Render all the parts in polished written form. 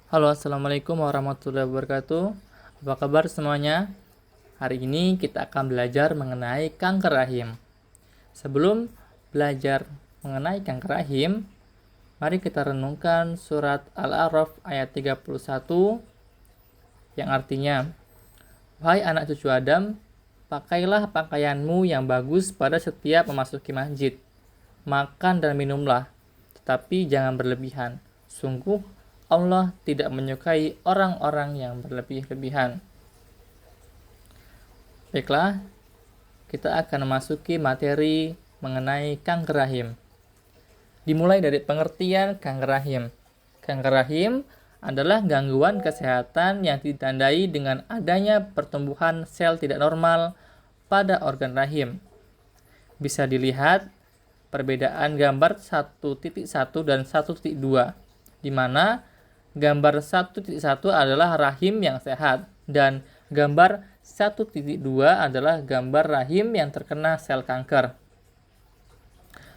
Halo, Assalamualaikum warahmatullahi wabarakatuh. Apa kabar semuanya? Hari ini kita akan belajar mengenai kanker rahim. Sebelum belajar mengenai kanker rahim, mari kita renungkan surat Al-A'raf ayat 31 yang artinya, "Wahai anak cucu Adam, pakailah pakaianmu yang bagus pada setiap memasuki masjid. Makan dan minumlah, tetapi jangan berlebihan. Sungguh Allah tidak menyukai orang-orang yang berlebih-lebihan." Baiklah, kita akan memasuki materi mengenai kanker rahim. Dimulai dari pengertian kanker rahim. Kanker rahim adalah gangguan kesehatan yang ditandai dengan adanya pertumbuhan sel tidak normal pada organ rahim. Bisa dilihat perbedaan gambar 1.1 dan 1.2, di mana gambar 1.1 adalah rahim yang sehat, dan gambar 1.2 adalah gambar rahim yang terkena sel kanker.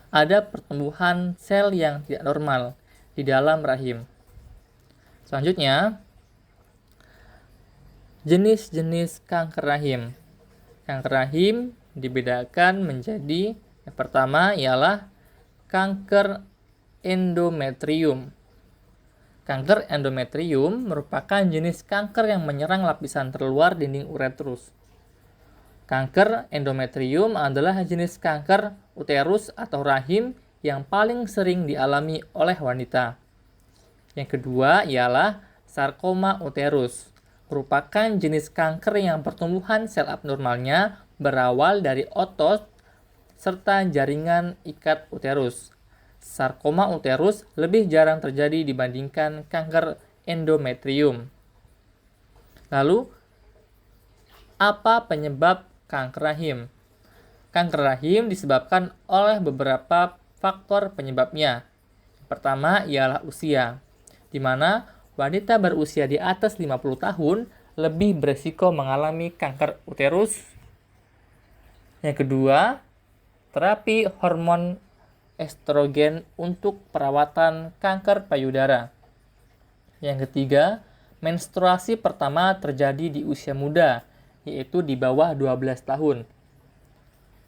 Ada pertumbuhan sel yang tidak normal di dalam rahim. Selanjutnya, jenis-jenis kanker rahim. Kanker rahim dibedakan menjadi yang pertama ialah kanker endometrium. Kanker endometrium merupakan jenis kanker yang menyerang lapisan terluar dinding uretrus. Kanker endometrium adalah jenis kanker uterus atau rahim yang paling sering dialami oleh wanita. Yang kedua ialah sarkoma uterus, merupakan jenis kanker yang pertumbuhan sel abnormalnya berawal dari otot serta jaringan ikat uterus. Sarkoma uterus lebih jarang terjadi dibandingkan kanker endometrium. Lalu, apa penyebab kanker rahim? Kanker rahim disebabkan oleh beberapa faktor penyebabnya. Yang pertama ialah usia, di mana wanita berusia di atas 50 tahun lebih berisiko mengalami kanker uterus. Yang kedua, terapi hormon estrogen untuk perawatan kanker payudara. Yang ketiga, menstruasi pertama terjadi di usia muda, yaitu di bawah 12 tahun.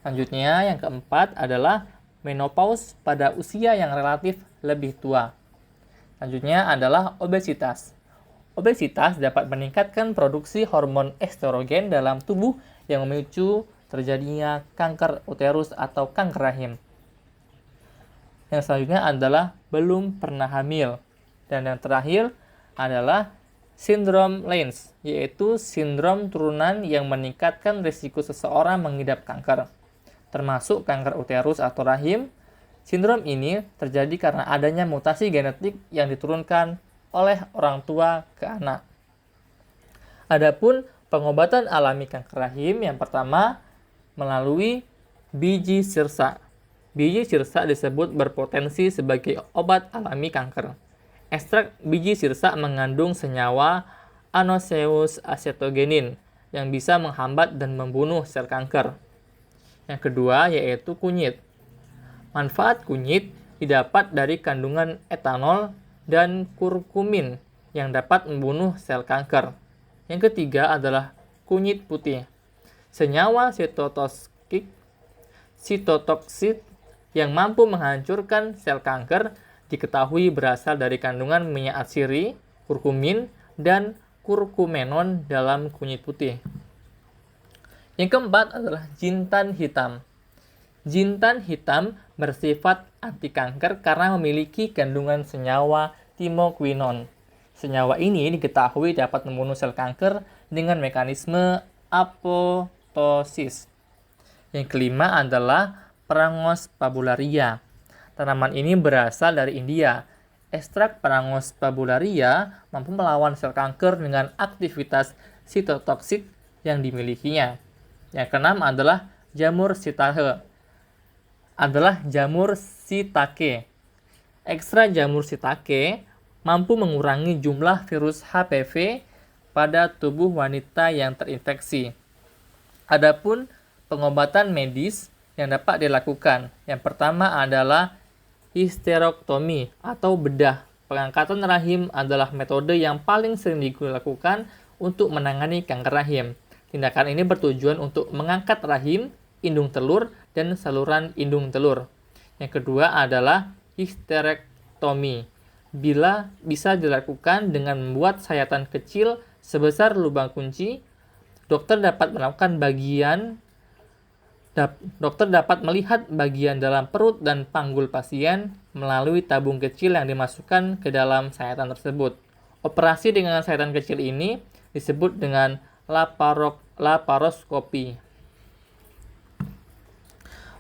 Selanjutnya, yang keempat adalah menopause pada usia yang relatif lebih tua. Selanjutnya adalah obesitas. Obesitas dapat meningkatkan produksi hormon estrogen dalam tubuh yang memicu terjadinya kanker uterus atau kanker rahim. Yang selanjutnya adalah belum pernah hamil. Dan yang terakhir adalah sindrom Lenz, yaitu sindrom turunan yang meningkatkan risiko seseorang mengidap kanker, termasuk kanker uterus atau rahim. Sindrom ini terjadi karena adanya mutasi genetik yang diturunkan oleh orang tua ke anak. Adapun pengobatan alami kanker rahim yang pertama melalui biji sirsa. Biji sirsa disebut berpotensi sebagai obat alami kanker. Ekstrak biji sirsa mengandung senyawa anoseus acetogenin yang bisa menghambat dan membunuh sel kanker. Yang kedua yaitu kunyit. Manfaat kunyit didapat dari kandungan etanol dan kurkumin yang dapat membunuh sel kanker. Yang ketiga adalah kunyit putih. Senyawa sitotoksit yang mampu menghancurkan sel kanker diketahui berasal dari kandungan minyak atsiri, kurkumin, dan kurkumenon dalam kunyit putih. Yang keempat adalah jintan hitam. Jintan hitam bersifat anti kanker karena memiliki kandungan senyawa timoquinone. Senyawa ini diketahui dapat membunuh sel kanker dengan mekanisme apoptosis. Yang kelima adalah Perangos pabularia. Tanaman ini berasal dari India. Ekstrak Perangos pabularia mampu melawan sel kanker dengan aktivitas sitotoksik yang dimilikinya. Yang keenam adalah jamur shiitake. Ekstrak jamur shiitake mampu mengurangi jumlah virus HPV pada tubuh wanita yang terinfeksi. Adapun pengobatan medis yang dapat dilakukan. Yang pertama adalah histerektomi atau bedah Pengangkatan rahim adalah metode yang paling sering dilakukan untuk menangani kanker rahim. Tindakan ini bertujuan untuk mengangkat rahim, indung telur, dan saluran indung telur. Yang kedua adalah histerektomi. Bila bisa dilakukan dengan membuat sayatan kecil sebesar lubang kunci, dokter dapat melihat bagian dalam perut dan panggul pasien melalui tabung kecil yang dimasukkan ke dalam sayatan tersebut. Operasi dengan sayatan kecil ini disebut dengan laparoskopi.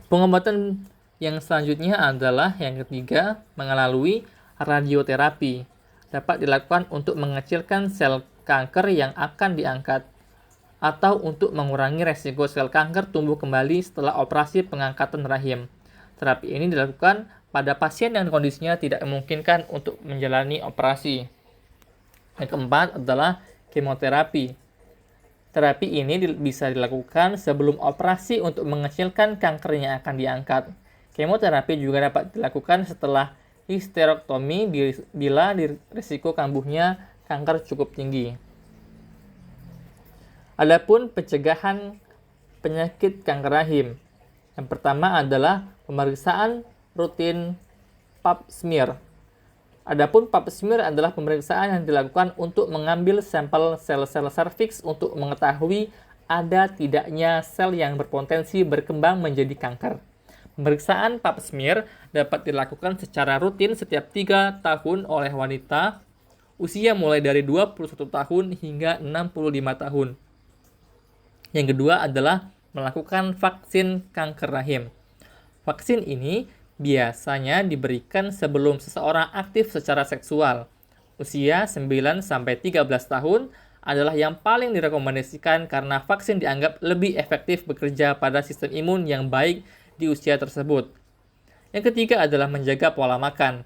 Pengobatan yang selanjutnya adalah yang ketiga, melalui radioterapi. Dapat dilakukan untuk mengecilkan sel kanker yang akan diangkat atau untuk mengurangi resiko sel kanker tumbuh kembali setelah operasi pengangkatan rahim. Terapi ini dilakukan pada pasien yang kondisinya tidak memungkinkan untuk menjalani operasi. Yang keempat adalah kemoterapi. Terapi ini bisa dilakukan sebelum operasi untuk mengecilkan kanker yang akan diangkat. Kemoterapi juga dapat dilakukan setelah histerektomi bila risiko kambuhnya kanker cukup tinggi. Adapun pencegahan penyakit kanker rahim. Yang pertama adalah pemeriksaan rutin pap smear. Adapun pap smear adalah pemeriksaan yang dilakukan untuk mengambil sampel sel-sel serviks untuk mengetahui ada tidaknya sel yang berpotensi berkembang menjadi kanker. Pemeriksaan pap smear dapat dilakukan secara rutin setiap 3 tahun oleh wanita usia mulai dari 21 tahun hingga 65 tahun. Yang kedua adalah melakukan vaksin kanker rahim. Vaksin ini biasanya diberikan sebelum seseorang aktif secara seksual. Usia 9-13 tahun adalah yang paling direkomendasikan karena vaksin dianggap lebih efektif bekerja pada sistem imun yang baik di usia tersebut. Yang ketiga adalah menjaga pola makan.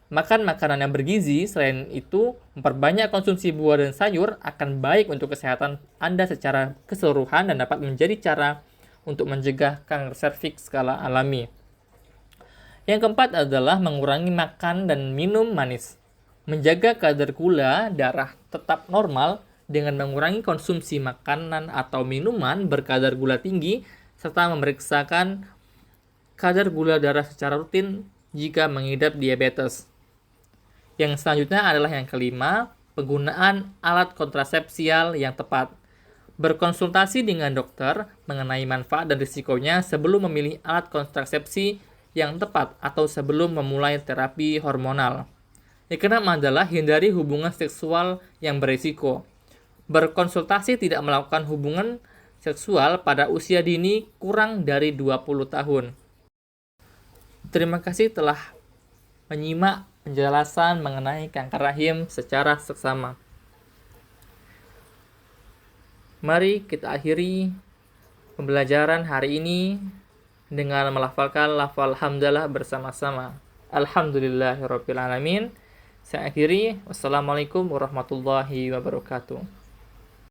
Makan makanan yang bergizi, selain itu memperbanyak konsumsi buah dan sayur akan baik untuk kesehatan Anda secara keseluruhan dan dapat menjadi cara untuk mencegah kanker serviks skala alami. Yang keempat adalah mengurangi makan dan minum manis. Menjaga kadar gula darah tetap normal dengan mengurangi konsumsi makanan atau minuman berkadar gula tinggi serta memeriksakan kadar gula darah secara rutin jika mengidap diabetes. Yang selanjutnya adalah yang kelima, penggunaan alat kontrasepsial yang tepat. Berkonsultasi dengan dokter mengenai manfaat dan risikonya sebelum memilih alat kontrasepsi yang tepat atau sebelum memulai terapi hormonal. Yang keenam adalah hindari hubungan seksual yang berisiko. Berkonsultasi tidak melakukan hubungan seksual pada usia dini kurang dari 20 tahun. Terima kasih telah menyimak penjelasan mengenai kanker rahim secara seksama. Mari kita akhiri pembelajaran hari ini dengan melafalkan lafal hamdalah bersama-sama. Alhamdulillahirabbil alamin. Saya akhiri. Wassalamualaikum warahmatullahi wabarakatuh.